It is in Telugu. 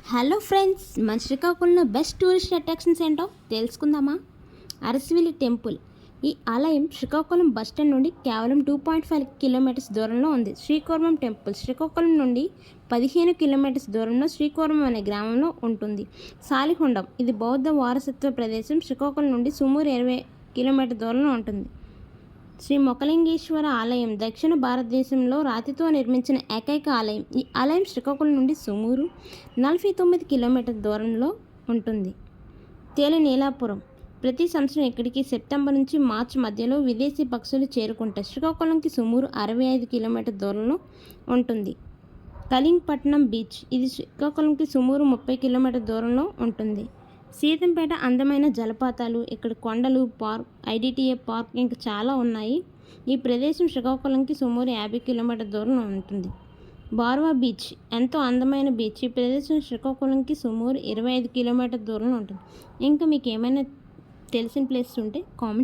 హలో ఫ్రెండ్స్, మన శ్రీకాకుళంలో బెస్ట్ టూరిస్ట్ అట్రాక్షన్స్ ఏంటో తెలుసుకుందామా? అరసివిల్లి టెంపుల్. ఈ ఆలయం శ్రీకాకుళం బస్టాండ్ నుండి కేవలం 2.5 కిలోమీటర్స్ దూరంలో ఉంది. శ్రీకూర్మం టెంపుల్ శ్రీకాకుళం నుండి 15 కిలోమీటర్స్ దూరంలో శ్రీకూర్మం అనే గ్రామంలో ఉంటుంది. సాలిహుండం ఇది బౌద్ధ వారసత్వ ప్రదేశం. శ్రీకాకుళం నుండి సుమారు 20 కిలోమీటర్ దూరంలో ఉంటుంది. శ్రీ మొక్కలింగేశ్వర ఆలయం దక్షిణ భారతదేశంలో రాతితో నిర్మించిన ఏకైక ఆలయం. ఈ ఆలయం శ్రీకాకుళం నుండి సుమారు 49 కిలోమీటర్ దూరంలో ఉంటుంది. తేలి నీలాపురం. ప్రతి సంవత్సరం ఇక్కడికి సెప్టెంబర్ నుంచి మార్చి మధ్యలో విదేశీ పక్షులు చేరుకుంటాయి. శ్రీకాకుళంకి సుమారు 65 కిలోమీటర్ దూరంలో ఉంటుంది. కళింగపట్నం బీచ్ ఇది శ్రీకాకుళంకి సుమారు 30 కిలోమీటర్ దూరంలో ఉంటుంది. సీతంపేట అందమైన జలపాతాలు, ఇక్కడ కొండలు, పార్క్, ఐడిటిఏ పార్క్ ఇంకా చాలా ఉన్నాయి. ఈ ప్రదేశం శ్రీకాకుళంకి సుమారు 50 కిలోమీటర్ దూరంలో ఉంటుంది. బార్వా బీచ్ ఎంతో అందమైన బీచ్. ఈ ప్రదేశం శ్రీకాకుళంకి సుమారు 25 కిలోమీటర్ దూరంలో ఉంటుంది. ఇంకా మీకు ఏమైనా తెలిసిన ప్లేసెస్ ఉంటే కామెంట్